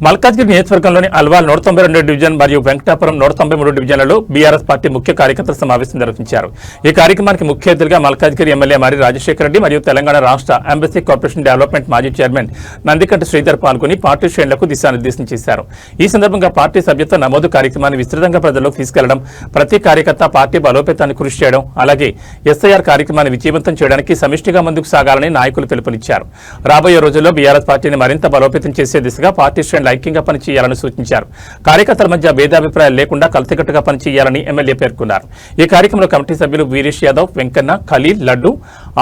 మల్కాజ్గిరి నియోజకవర్గంలోని అల్వాల్ 192 డివిజన్ మరియు వెంకటాపురం 193 డివిజన్లలో బీఆర్ఎస్ పార్టీ ముఖ్య కార్యకర్తల సమావేశం నిర్వహించారు. ఈ కార్యక్రమానికి ముఖ్య అతిథిగా మల్కాజ్గిరి ఎమ్మెల్యే మరి రాజశేఖర రెడ్డి మరియు తెలంగాణ రాష్ట్ర ఎంబసీ కార్పొరేషన్ డెవలప్మెంట్ మాజీ చైర్మన్ నందికంటి శ్రీధర్ పాల్గొని పార్టీ శ్రేణులకు దిశానిర్దేశం చేశారు. ఈ సందర్భంగా పార్టీ సభ్యత్వ నమోదు కార్యక్రమాన్ని విస్తృతంగా ప్రజల్లోకి తీసుకెళ్లడం, ప్రతి కార్యకర్త పార్టీ బలోపేతాన్ని కృషి చేయడం, అలాగే ఎస్ఐఆర్ కార్యక్రమాన్ని విజయవంతం చేయడానికి సమిష్టిగా ముందుకు సాగాలని నాయకులు పిలుపునిచ్చారు. రాబోయే రోజుల్లో బీఆర్ఎస్ పార్టీని మరింత బలోపేతం చేసే దిశగా పార్టీ శ్రేణులు ఐక్యంగా పనిచేయాలని సూచించారు. కార్యకర్తల మధ్య భేదాభిప్రాయాలు లేకుండా కలిసికట్టుగా పనిచేయాలని ఎమ్మెల్యే పేర్కొన్నారు. ఈ కార్యక్రమంలో కమిటీ సభ్యులు వీరేష్ యాదవ్, వెంకన్న, ఖలీల్, లడ్డు,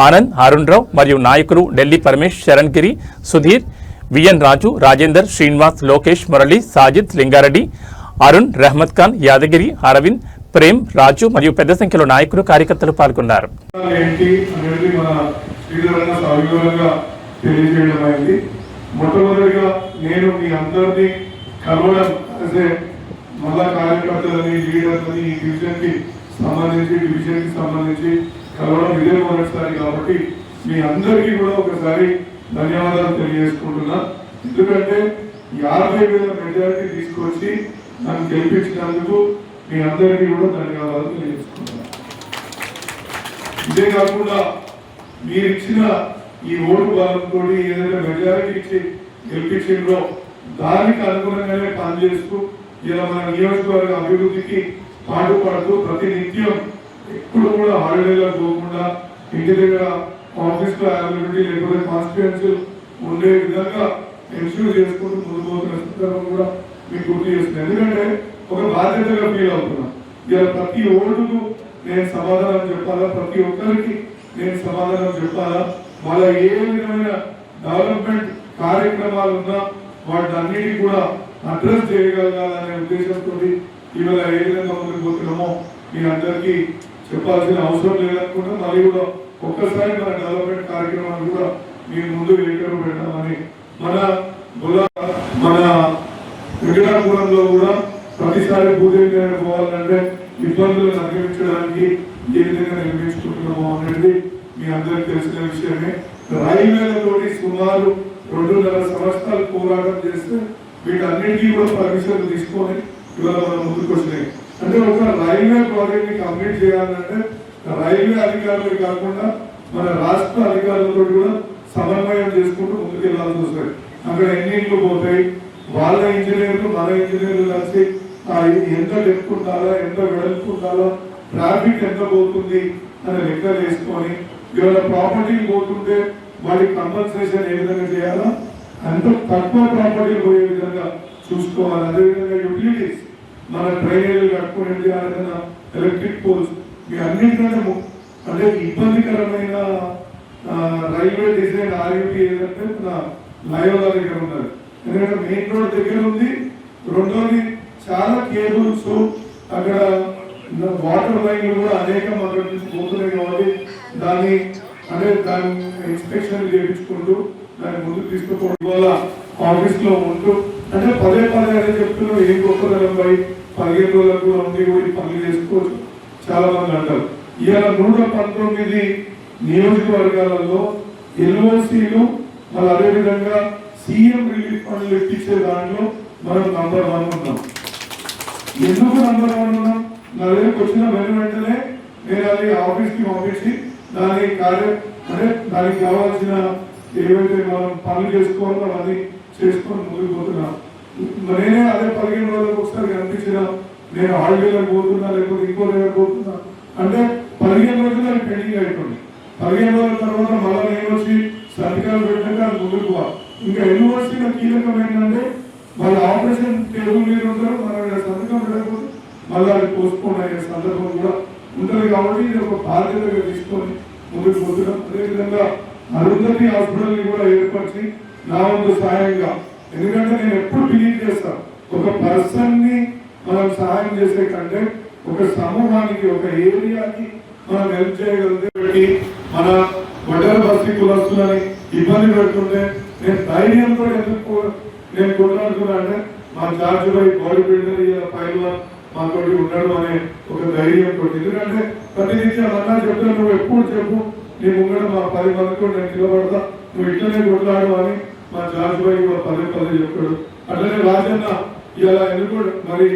ఆనంద్, అరుణ్ రావు మరియు నాయకులు ఢిల్లీ పరమేష్, శరణ్ గిరి, సుధీర్, విఎన్ రాజు, రాజేందర్, శ్రీనివాస్, లోకేష్, మురళి, సాజిద్, లింగారెడ్డి, అరుణ్, రెహ్మత్ ఖాన్, యాదగిరి, అరవింద్, ప్రేమ్, రాజు మరియు పెద్ద సంఖ్యలో నాయకులు కార్యకర్తలు పాల్గొన్నారు. మొట్టమొదటిగా నేను మీ అందరినీ కలవడం అంటే మళ్ళా కార్యకర్తలని లీడర్లని ఈ డివిజన్కి సంబంధించి కలవడం ఇదే మొదటిసారి కాబట్టి మీ అందరికీ కూడా ఒకసారి ధన్యవాదాలు తెలియజేసుకుంటున్నా. ఎందుకంటే 50,000 మెజారిటీ తీసుకొచ్చి నన్ను గెలిపించినందుకు మీ అందరికీ కూడా ధన్యవాదాలు తెలియజేసుకుంటున్నా. ఇదే కాకుండా మీరు ఇచ్చిన ఈ ఓటు బలంతో ఏదైతే మెజారిటీ ఇచ్చి గెలిపించిందో దానికి అనుగుణంగానే పనిచేస్తూ ఇలా మన నియోజకవర్గ అభివృద్ధికి పాటుపడుతూ ప్రతి నిత్యం ఎప్పుడు కూడా హాలిడేలకు పోకుండా ఇంటి దగ్గర ఆఫీస్లో అవైలబిలిటీ లేకపోతే కాన్స్టిట్యుయెన్సీ ఉండే విధంగా ఎన్ష్యూర్ చేసుకుంటూ ముందు పోతున్న సందర్భం కూడా మీకు గుర్తు చేస్తున్నాను. ఎందుకంటే ఒక బాధ్యతగా ఫీల్ అవుతున్నాను. ఇలా ప్రతి ఓటుకు నేను సమాధానం చెప్పాలా, ప్రతి ఒక్కరికి నేను సమాధానం చెప్పాలా, వాళ్ళ ఏ విధమైన డెవలప్మెంట్ కార్యక్రమాలు ఉన్నా వాటిని అన్నిటికీ కూడా అడ్రస్ చేయగలగాలనే ఉద్దేశంతో ఇవాళ ఏ విధంగా ముందుకు పోతున్నామో మీ అందరికీ చెప్పాల్సిన అవసరం లేదనుకుంటా. మళ్ళీ కూడా ఒక్కసారి మన డెవలప్మెంట్ కార్యక్రమాలు కూడా మీరు ముందు వేయడం పెట్టామని మన వెంకటాపురంలో కూడా ప్రతిసారి భూదేవి పోవాలంటే ఇబ్బందులను అధిగమించడానికి ఏ విధంగా నిర్మించుకుంటున్నామో అనేది మీ అందరికి తెలిసిన విషయమే. రైల్వేలతోటి సుమారు 2.5 సంవత్సరాలు పోరాటం చేస్తే వీటన్నిటికీ కూడా పర్మిషన్లు తీసుకొని ఇవాళ మనం ముందుకు వచ్చినాయి. అంటే ఒక రైల్వే ప్రాజెక్ట్ ని కంప్లీట్ చేయాలంటే రైల్వే అధికారులు కాకుండా మన రాష్ట్ర అధికారులతో కూడా సమన్వయం చేసుకుంటూ ముందుకు వెళ్ళాల్సి వస్తుంది. అక్కడ ఎన్ని ఇంట్లు పోతాయి, వాళ్ళ ఇంజనీర్లు మన ఇంజనీర్లు కలిసి ఎంత డెప్త్ ఉండాలా, ఎంత వెడల్పు ఉండాలా, ట్రాఫిక్ ఎంత పోతుంది అని లెక్కలు వేసుకొని ఇవాళ ప్రాపర్టీ పోతుంటే వాటికి కంపల్సేషన్ ఏ విధంగా చేయాలా, అంత తక్కువ ప్రాపర్టీ పోయే విధంగా చూసుకోవాలి. అదేవిధంగా యూటిలిటీస్ మన డ్రైనేజీలు కట్టుకునేది, ఏదైనా ఎలక్ట్రిక్ పోల్స్, మీ అన్నింటికంటే అంటే ఇబ్బందికరమైన రైల్వే డిజైన్ ఆర్యూటీ ఏదంటే మన లయోలా దగ్గర ఉన్నది. ఎందుకంటే మెయిన్ రోడ్ దగ్గర ఉంది. రెండోది చాలా కేబుల్స్, అక్కడ వాటర్ లైన్లు కూడా అనేకం అక్కడ నుంచి పోతున్నాయి కాబట్టి దాన్ని ఇన్స్పెక్షన్ చేయించుకుంటూ దాన్ని ముందుకు తీసుకుపోవడం వల్ల ఆఫీస్ లో ఉంటూ అంటే పదే అదే చెప్తున్నాం. ఏం గొప్పదనం 15 రోజులకు కూడా ఉండి కూడా పనులు చేసుకోవచ్చు చాలా మంది అంటారు. ఇవాళ 119 నియోజకవర్గాలలో ఎల్ఓసీలు మళ్ళీ అదేవిధంగా సీఎం రిలీఫ్ ఫండ్లు ఇప్పించే దాంట్లో మనం నంబర్ 1 ఉన్నాం. ఎందుకు నంబర్ 1 ఉన్నాం? నా దగ్గరకు వచ్చిన వెంటనే నేను అది ఆఫీస్కి పంపించి దానికి దానికి కావాల్సిన ఏవైతే మనం పనులు చేసుకోవాలో అవన్నీ చేసుకొని ముందుకు పోతున్నాం. నేనే అదే 15 రోజులకు ఒకసారి కనిపించిన నేను హాలిడేలకు పోతున్నా లేకపోతే ఇంకో దగ్గర పోతున్నా అంటే 15 రోజులు పెండింగ్ అయిపోయింది. 15 రోజుల తర్వాత మళ్ళీ నేను వచ్చి సంతకాలు పెట్టాక అది ముందుకు పోవాలి. ఇంకా యూనివర్సిటీలో కీలకం ఏంటంటే వాళ్ళ ఆపరేషన్ టేబుల్ మీద ఉంటారు, మనం సంతకం పెట్టకపోతే మళ్ళీ అది పోస్ట్పోన్ అయ్యే సందర్భం కూడా ఉంటుంది. కాబట్టి ఇది ఒక బాధ్యతగా తీసుకొని ముందుకు పోతున్నాం. అదేవిధంగా అరుంధతి హాస్పిటల్ని కూడా ఏర్పరిచి నా వంతు సహాయంగా, ఎందుకంటే నేను ఎప్పుడు బిలీవ్ చేస్తాను ఒక పర్సన్ ని మనం సహాయం చేసే కంటే ఒక సమూహానికి ఒక ఏరియాకి మనం హెల్ప్ చేయగలిగితే మన వడ్డర బస్తీ కులస్తులని ఇబ్బంది పెడుతుంటే నేను ధైర్యంతో ఎందుకు నేను కొట్లాడుతున్నా అంటే మా చార్జ్ బై బాడీ బిల్డర్ ఇలా పైన మాతోటి ఉండడం అనే ఒక ధైర్యంతో. ఎందుకంటే ప్రతినిత్యం అన్నా చెప్తే నువ్వు ఎప్పుడు చెప్పు నీ ముంగడ మా 10 మందితో నేను నిలబడతా, నువ్వు ఇట్లనే కొట్లాడు అని మా జార్జ్ భాయ్ కూడా పదే పదే చెప్పాడు. అట్లనే రాజన్న ఇలా ఎందుకు మరి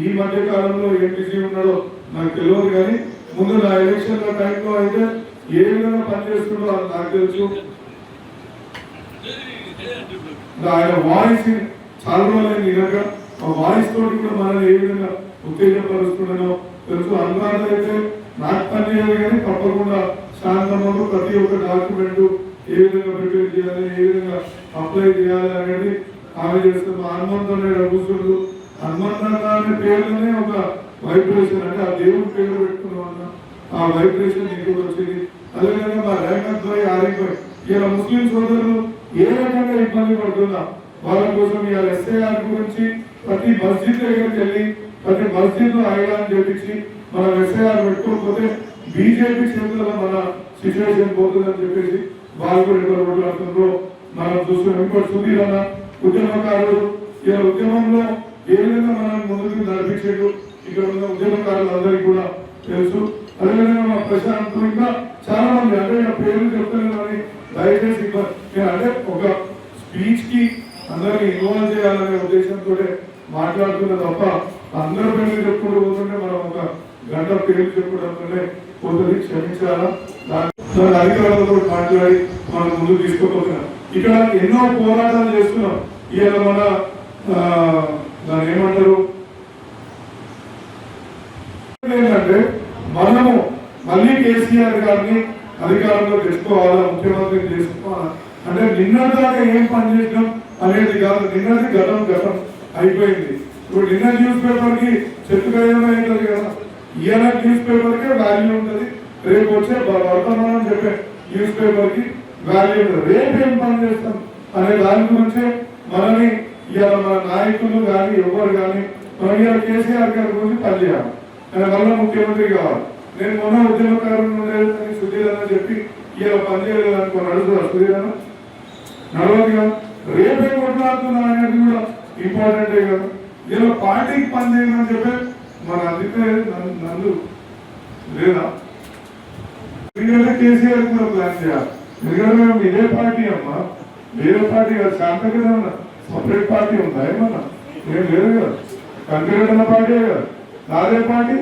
ఈ మధ్య కాలంలో ఏం బిజీ ఉన్నాడో నాకు తెలియదు, కానీ ముందు నా ఎలక్షన్ల టైంలో అయితే ఏ విధంగా పనిచేస్తుండో అది నాకు తెలుసు. ఆయన వాయిస్ చాలా రోజులు వినక ఆ వాయిస్ తోటి కూడా మనల్ని ఏ విధంగా ఉత్తేజపరుస్తున్నానో తెలుసు. అనురాధ అయితే నాకు పని చేయాలి, కానీ తప్పకుండా శాంతమ్మకు ప్రతి ఒక్క డాక్యుమెంట్ ఏ విధంగా ప్రిపేర్ చేయాలి, ఏ విధంగా అప్లై చేయాలి అనేది ఆమె చేస్తుంది. హనుమంతుడు కూర్చుండు, హనుమంతన్న అనే పేరులోనే ఒక వైబ్రేషన్, అంటే ఆ దేవుడి పేరు పెట్టుకున్నాం, ఆ వైబ్రేషన్ నీకు వచ్చింది. అదేవిధంగా మా రేఖత్ భాయ్, ఆరిఫ్ భాయ్, ఇలా ముస్లిం సోదరులు ఏ రకంగా ఇబ్బంది పడుతున్నా వాళ్ళ కోసం ఇవాళ ఎస్ఐఆర్ గురించి ప్రతి మస్జిద్ దగ్గరికి వెళ్ళి ప్రతి మస్జిద్ లో ఐలాన్ చేపించి మనం ఎస్ఐఆర్ పెట్టుకోకపోతే బీజేపీ చేతుల్లో మన సిచ్యువేషన్ పోతుందని చెప్పేసి వాళ్ళు కూడా ఎవరు మాట్లాడుతుండ్రో మనం చూస్తున్నాం. ఇంకోటి సుధీర్ అన్న ఉద్యమకారులు, ఇలా ఉద్యమంలో ఏ విధంగా మనం ముందుకు నడిపించాడు ఇక్కడ ఉన్న ఉద్యమకారులు అందరికీ కూడా తెలుసు. అదేవిధంగా మా ప్రశాంత్ ఇంకా చాలా మంది, అంటే పేర్లు చెప్తలేదు అని దయచేసి నేను అంటే ఒక స్పీచ్ కి అందరినీ ఇన్వాల్వ్ చేయాలనే ఉద్దేశంతో మాట్లాడుతున్నా తప్ప అందరి పేర్లు చెప్పుకుంటూ పోతుంటే మనం ఒక గంట పేర్లు చెప్పుకోవడంతోనే పోతుంది. క్షమించాలా, దాని అధికారులతో మాట్లాడి మనం ముందుకు తీసుకోపోతున్నాం. ఇక్కడ ఎన్నో పోరాటాలు చేస్తున్నాం. ఇవాళ మన దాన్ని ఏమంటారు ఏంటంటే మనము మళ్ళీ కేసీఆర్ గారిని అధికారంలో తెచ్చుకోవాలా, ముఖ్యమంత్రిని చేసుకోవాలా అంటే నిన్నటిదాకా ఏం పని చేసినాం అనేది కాదు. నిన్నది గతం అయిపోయింది. ఇప్పుడు నిన్న న్యూస్ పేపర్ కి చెట్టుకైనా అవుతుంది కదా, ఇవాళ న్యూస్ పేపర్ కే వాల్యూ ఉంటుంది, రేపు వచ్చే వర్తమానం చెప్పే న్యూస్ పేపర్ కి వాల్యూ ఉంటుంది. రేపు ఏం పని చేస్తాం అనే దాని గురించే మనని ఇవాళ మన నాయకులు కానీ ఎవరు కానీ మనం ఇవాళ కేసీఆర్ గారి గురించి పనిచేయాలి, ఆయన వల్ల ముఖ్యమంత్రి కావాలి. నేను మొన్న ఉద్యమకారులు ఉండేదని సుధీర్ అని చెప్పి ఇలా పనిచేయలేదు అనుకుని అడుగుతున్నా, సుధీర్ అన్న నడవదుగా, రేపే కొట్లాడుతున్నా అనేది కూడా ఇంపార్టెంటే కదా. ఇలా పార్టీకి పని చేయమని చెప్పి మన అభిప్రాయం నన్ను లేదా ఎందుకంటే కేసీఆర్ కూడా ప్లాన్ చేయాలి. ఎందుకంటే మేము ఇదే పార్టీ అమ్మా, వేరే పార్టీ కాదు. శాంతకి ఏమన్నా సపరేట్ పార్టీ ఉందా ఏమన్నా? ఏం లేదు కదా, కంకరెడ్డి పార్టీ కదా, నాదే పార్టీ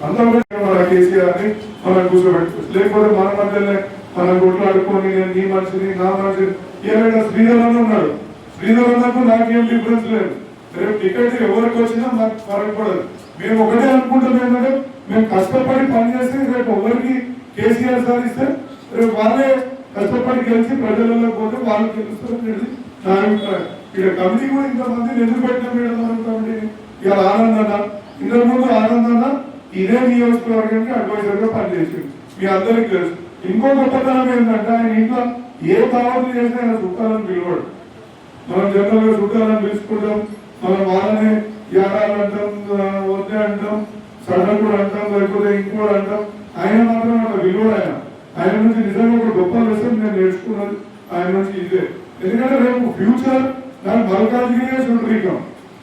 అంతా మన కేసీఆర్ ని మనం కూర్చోబెట్టు, లేకపోతే మన మధ్యలో మనం కొట్లాడుకొని నేను నీ మనిషిని నా మనిషిని. ఏమైనా శ్రీధరన్ ఉన్నాడు, శ్రీధరన్నకు నాకేం డిఫరెన్స్ లేదు. రేపు టికెట్ ఎవరికి వచ్చినా నాకు ఫరక్ పడదు. మేము ఒకటే అనుకుంటాం ఏంటంటే మేము కష్టపడి పనిచేస్తే రేపు ఎవరికి కేసీఆర్ సాధిస్తే రేపు వాళ్ళే కష్టపడి గెలిచి ప్రజలలో పోతే వాళ్ళు గెలుస్తారు. నా అభిప్రాయం. ఇక్కడ కమిటీ కూడా ఇంతమంది ఎందుకు పెట్టిన మేడం కమిటీని ఇలా ఆనందన ఇంతకు ముందు ఆనందన ఇదే నియోజకవర్గానికి అడ్వైజర్ గా పనిచేసింది, మీ అందరికి తెలుసు. ఇంకో గొప్పతనం ఏంటంటే ఆయన ఇంట్లో ఏ దావతులు చేసినా ఆయన చుట్టాలని పిలవడు. మనం జనరల్ గా చుట్టాలని పిలుచుకుంటాం, మనం వాళ్ళని యాడాలు అంటాం, వద్దే అంటాం, సడకుడు అంటాం, లేకపోతే ఇంకోటి అంటాం. ఆయన మాత్రం అట్లా విలువడు. ఆయన నుంచి నిజంగా ఒక గొప్ప లెసన్ నేను నేర్చుకున్నది ఆయన నుంచి ఇదే. ఎందుకంటే రేపు ఫ్యూచర్ నాకు మల్కాజ్గిరి సుండ్రీకం,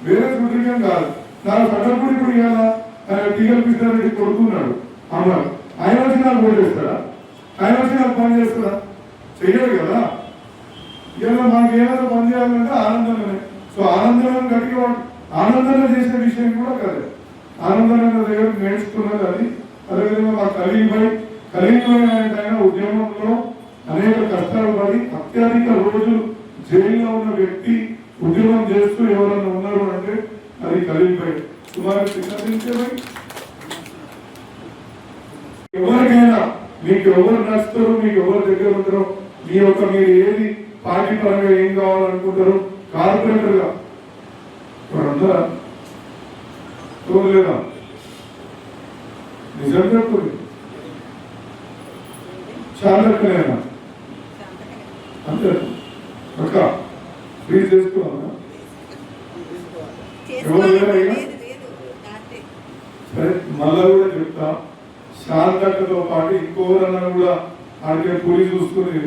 వేరే సుండ్రీకం కాదు. నాకు సడకుడు ఇప్పుడు ఇవాళ టీఎల్ కృష్ణారెడ్డి కొడుకున్నాడు అమ్మాయి, ఆయన వచ్చి నాకు ఓటేస్తాడా? ఆయన వచ్చి నాకు పని చేస్తాడా? చెయ్యడు కదా. ఇలా మనకి ఏమైనా పని చేయాలంటే ఆనందమే. సో ఆనందం గట్టిగా ఆనందంగా చేసే విషయం కూడా కదే. ఆనందంగా దగ్గర నేర్చుకున్నది అది. అదేవిధంగా మా ఖలీల్ భాయ్ ఆయన ఉద్యమంలో అనేక కష్టాలు పడి అత్యధిక రోజులు జైల్లో ఉన్న వ్యక్తి ఉద్యమం చేస్తూ ఎవరన్నా ఉన్నారు అంటే అది ఖలీల్ భాయ్. ఎవరికైనా మీకు ఎవరు నచ్చుతారో, మీకు ఎవరు దగ్గర ఉంటారో, మీరు ఏది పార్టీ పరంగా ఏం కావాలనుకుంటారో కార్పొరేటర్ గా అందరా లేదా నిజం చెప్తుంది. చాలా ఎక్కడైనా అంతే అక్క ప్లీజ్ చేసుకోవాలా సరే. మళ్ళా కూడా చెప్తా, శాంతతో పాటు ఇంకోరన్నా కూడా ఆడికే పూరి చూసుకుని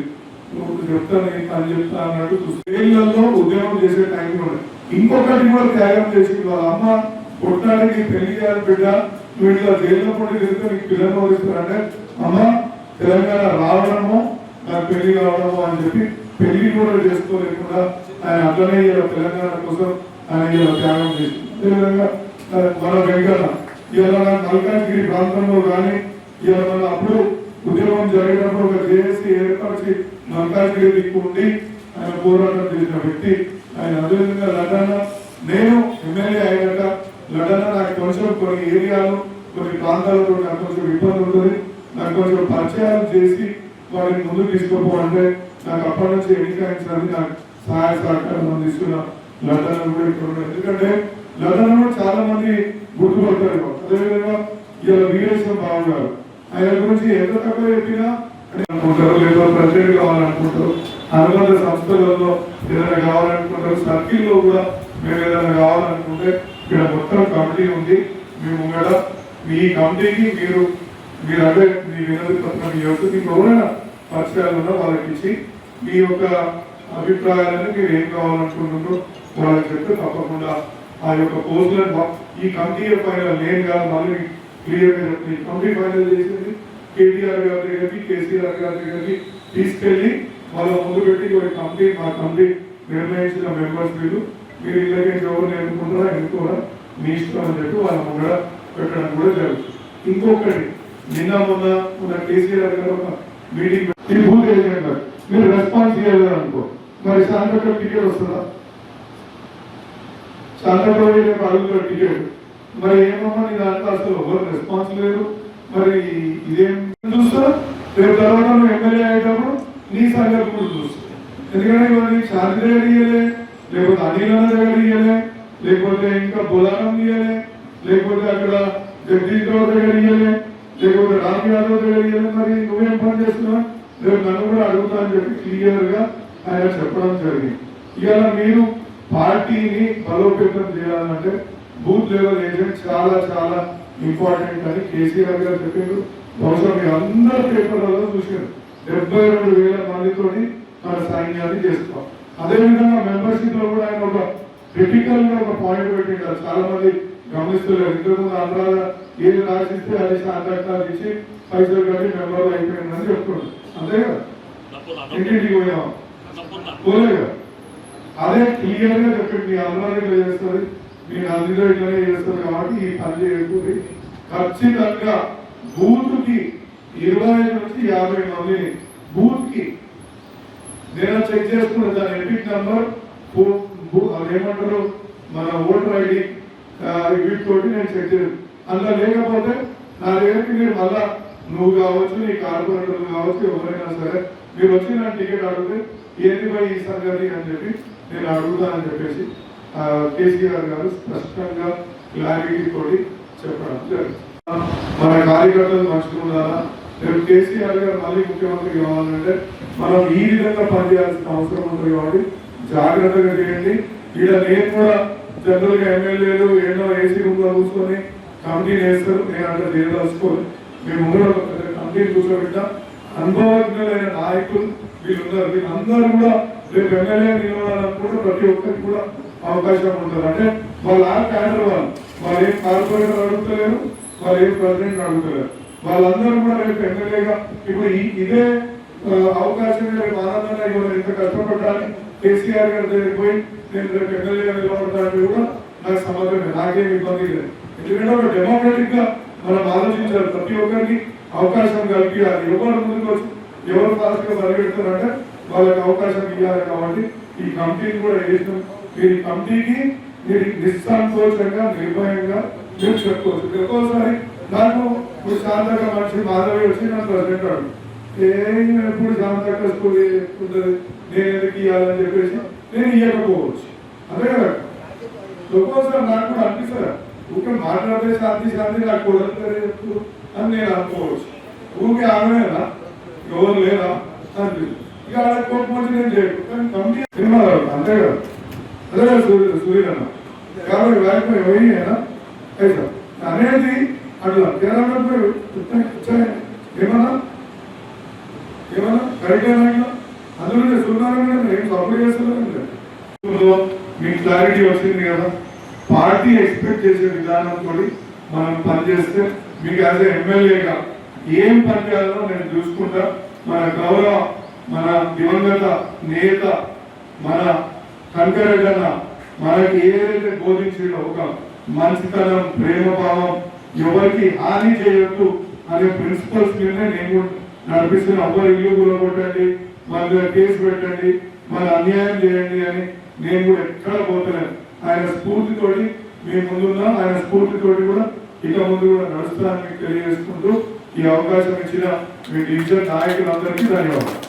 చెప్తాను అని చెప్తా అన్నట్టు స్త్రీలలో ఉద్యోగం చేసే టైంలో ఇంకొకటి కూడా త్యాగం చేసి వాళ్ళ అమ్మ కొట్టాడికి పెళ్లి చేయాలి బిడ్డ, నువ్వు ఇట్లా జైల్లో పొడి చేస్తే నీకు పిల్లలు వదిలిస్తారంటే అమ్మ తెలంగాణ రావడము నాకు పెళ్లి కావడము అని చెప్పి పెళ్లి కూడా చేసుకోలేకుండా ఆయన అట్లనే ఇలా తెలంగాణ కోసం ఆయన ఇలా త్యాగం చేసింది. అదేవిధంగా మన వెంకన్న ఇలా మల్కాజ్గిరి ప్రాంతంలో కానీ ఇలా మన అప్పుడు ఉద్యమం జరిగినప్పుడు ఒక జేఏసీ ఏర్పరిచి మల్కాజ్గిరి దిక్కు ఉండి ఆయన పోరాటం చేసిన వ్యక్తి ఆయన. అదేవిధంగా లడ్డన్న నేను ఎమ్మెల్యే అయినాక లడ్డన్న నాకు కొంచెం కొన్ని ఏరియాలు కొన్ని ప్రాంతాలతో నాకు కొంచెం ఇబ్బంది ఉంటుంది, నాకు కొంచెం పరిచయాలు చేసి వారిని ముందుకు తీసుకోపోవాలంటే నాకు అప్పటి నుంచి ఎన్నికైంచడానికి నాకు సహాయ సహకారం అందిస్తున్న లడ్డన్న కూడా ఇక్కడ ఉన్నారు. ఎందుకంటే లడ్డన్న కూడా చాలా మంది గుర్తుపడతారు. అదేవిధంగా ఇలా వీరేశం బాబు గారు ఆయన గురించి ఎంత తక్కువ చెప్పినా అనుకుంటారు, లేదా ప్రెసిడెంట్ కావాలనుకుంటారు, అనుబంధ సంస్థలలో ఏదైనా కావాలనుకుంటారు, సర్కిల్లో కూడా మేము ఏదైనా కావాలనుకుంటే ఇక్కడ మొత్తం కమిటీ ఉంది. మేము ముంగడ మీ కమిటీకి మీరు అంటే మీ వినతి పత్రం ఇవ్వచ్చు. మీకు ఎవరైనా పరిచయాలు ఉన్నా వాళ్ళకి ఇచ్చి మీ యొక్క అభిప్రాయాలను మీరు ఏం కావాలనుకుంటున్నారో వాళ్ళకి చెప్తే తప్పకుండా ఆ యొక్క పోస్టులను ఈ కమిటీ ఫైనల్ నేను కాదు మళ్ళీ క్లియర్గా చెప్తుంది. కమిటీ ఫైనల్ చేసింది కేటీఆర్ గారి దగ్గరికి కేసీఆర్ గారి దగ్గరికి తీసుకెళ్లి వాళ్ళ ముందు పెట్టి కమిటీ మా కమిటీ నిర్ణయించిన మెంబర్స్ మీరు ఇలాగే ఎవరు ఎన్నుకుంటారా ఎన్నుకోరా మీ ఇష్టం అని చెప్పి వాళ్ళ ముంగడ పెట్టడం కూడా జరుగుతుంది. ఇంకొకటి మొన్న కేసీఆర్ గారు ఒక మీటింగ్ పెట్టి బూత్ ఏజెంట్ గారు మీరు రెస్పాన్స్ ఇవ్వాలి అనుకో, మరి శాంతకం టికెట్ వస్తుందా? శాంతకం అడుగుతున్న టికెట్ మరి ఏమమ్మా నీ దాంట్లో అసలు ఎవరు రెస్పాన్స్ లేదు. మరి ఇదేం చూస్తా రేపు తర్వాత నువ్వు ఎమ్మెల్యే అయ్యేటప్పుడు నీ సంగతి కూడా చూస్తా. ఎందుకంటే ఇవన్నీ శాంతి దగ్గర ఇయ్యలే, లేకపోతే అనిలన్న దగ్గర ఇయ్యలే, లేకపోతే ఇంకా బులారం ఇయ్యలే, లేకపోతే అక్కడ జగదీష్ రావు దగ్గర ఇయ్యలే, లేకపోతే రామ్ యాదవ్ దగ్గర ఇయ్యలే. మరి నువ్వేం పని చేస్తున్నావు? రేపు నన్ను కూడా అడుగుతా అని చెప్పి క్లియర్ గా ఆయన చెప్పడం జరిగింది. ఇవాళ మీరు పార్టీని బలోపేతం చేయాలంటే బూత్ లెవెల్ ఏజెంట్ చాలా చాలా ఇంపార్టెంట్ అని కేసీఆర్ గారు చెప్పారు. బహుశా మీరు అందరూ పేపర్లలో చూశారు. 72,000 మందితో మన సైన్యాన్ని చేస్తాం. అదేవిధంగా మెంబర్షిప్ లో కూడా ఆయన ఒక క్రిటికల్ గా ఒక పాయింట్ పెట్టింటారు. చాలా మంది గమనిస్తున్నారు. ఇంతకుముందు ఆంధ్రాల ఏది రాసిస్తే అది శాంతాలు ఇచ్చి పైసలు కట్టి మెంబర్లు అయిపోయిందని చెప్తున్నాడు. అంతే కదా, ఇంటింటికి పోయాం పోలేగా. అదే క్లియర్ గా చెప్పండి, మీ ఆంధ్రాలో ఇట్లా చేస్తుంది, మీ నందిలో ఇట్లానే చేస్తుంది కాబట్టి ఈ పని చేయకూడదు. ఖచ్చితంగా బూత్ కి 25 నుంచి 50 మందిని బూత్ కి నేను చెక్ చేసుకున్న దాని ఎపిక్ నంబర్ అదేమంటారు మన ఓటర్ ఐడి వీటితోటి నేను చెక్ చేస్తాను. అందులో లేకపోతే నా దగ్గరికి మీరు మళ్ళా నువ్వు కావచ్చు, నీ కార్పొరేటర్లు కావచ్చు, ఎవరైనా సరే మీరు వచ్చి నా టికెట్ అడిగితే ఏంటి పోయి ఈ సంగతి అని చెప్పి నేను అడుగుతానని చెప్పేసి కేసీఆర్ గారు స్పష్టంగా క్లారిటీ తోటి చెప్పడం జరిగింది. మన కార్యకర్తలు మంచుకున్నారా? రేపు కేసీఆర్ గారు మళ్ళీ ముఖ్యమంత్రి కావాలంటే మనం ఈ విధంగా పనిచేయాల్సిన అవసరం ఉంటుంది కాబట్టి జాగ్రత్తగా చేయండి. ఇక్కడ నేను కూడా జనరల్ గా ఎమ్మెల్యేలు ఏదో ఏసీ రూమ్ లో కూర్చొని కమిటీని వేస్తారు, నేను అట్లా చేయదలుచుకోవాలి. మేము ముందు కమిటీని కూర్చోబెట్టా అనుభవజ్ఞులైన నాయకులు వీళ్ళున్నారు. వీళ్ళందరూ కూడా రేపు ఎమ్మెల్యే నిలవాలనుకుంటే ప్రతి ఒక్కరికి కూడా అవకాశం ఉంటుంది. అంటే వాళ్ళ క్యాడర్ వాళ్ళు ఏం కార్పొరేటర్ అడుగుతలేరు, వాళ్ళు ఏం ప్రెసిడెంట్ అడుగుతలేరు. వాళ్ళందరూ కూడా రేపు ఎమ్మెల్యేగా ఇప్పుడు ఇదే అవకాశం రేపు ఆనందంగా ఇవ్వాలి. ఇంత కష్టపడ్డాన్ని కేసీఆర్ గారి దగ్గరికి పోయి నేను రేపు ఎమ్మెల్యేగా నిలబడతానికి కూడా నాకు సమర్థమే, నాకేం ఇబ్బంది లేదు. ఎందుకంటే ఒక డెమోక్రటిక్ గా మనం ఆలోచించాలి. ప్రతి ఒక్కరికి అవకాశం కల్పించాలి. ఎవరు ముందుకు వచ్చి ఎవరు ఫాస్ట్ గా పరిగెడతారంటే వాళ్ళకి అవకాశం ఇవ్వాలి. కాబట్టి ఈ కమిటీని కూడా వేసిన మీరు ఈ కమిటీకి మీరు నిస్సంకోచంగా నిర్భయంగా మీరు చెప్పుకోవచ్చు. ఒక్కోసారి నాకు ఇప్పుడు శాంతగా మనిషి మాధవి వచ్చి నాకు ప్రెసిడెంట్ అడు ఎప్పుడు శాంతగా స్కూల్ ఉంటుంది, నేను ఎందుకు ఇవ్వాలని చెప్పేసి నేను ఇవ్వకపోవచ్చు. అదే కదా ఒక్కోసారి నాకు కూడా అనిపిస్తుంది, ఊరికే మాట్లాడితే శాంతి శాంతి నాకు కుదరదు చెప్పు అని నేను అనుకోవచ్చు. ఊరికే ఆమెనా ఎవరు లేదా అనిపిస్తుంది. ఇక అలా కోపం వచ్చి నేను చేయకు కానీ కమిటీ అంతే కదా. అదే కదా సూర్యన్న కాబట్టి వ్యాఖ్య అయినా అయితే అనేది అట్లా ఏమన్నా ఏమన్నా కరెక్ట్ అయినా అందులో సున్నారని ఏం సపోర్ట్ చేస్తున్నారు. మీకు క్లారిటీ వచ్చింది కదా. పార్టీ ఎక్స్పెక్ట్ చేసే విధానంతో మనం పనిచేస్తే మీకు యాజ్ ఎమ్మెల్యేగా ఏం పని చేయాలో నేను చూసుకుంటా. మన గౌరవ మన దివంగత నేత మన కనకరెడ్డన్న మనకి ఏదైతే బోధించిందో ఒక మంచితనం, ప్రేమభావం, ఎవరికి హాని చేయొద్దు అనే ప్రిన్సిపల్స్ మీదనే నేను నడిపిస్తున్న ఎవరు ఇల్లు కూలగొట్టండి, మన మీద కేసు పెట్టండి, మన అన్యాయం చేయండి అని నేను కూడా ఎక్కడ పోతలేను. ఆయన స్ఫూర్తితోటి మేము ముందున్నాం, ఆయన స్ఫూర్తితోటి కూడా ఇక ముందు కూడా నడుస్తానని మీకు తెలియజేసుకుంటూ ఈ అవకాశం ఇచ్చిన మీ డివిజన్ నాయకులందరికీ ధన్యవాదాలు.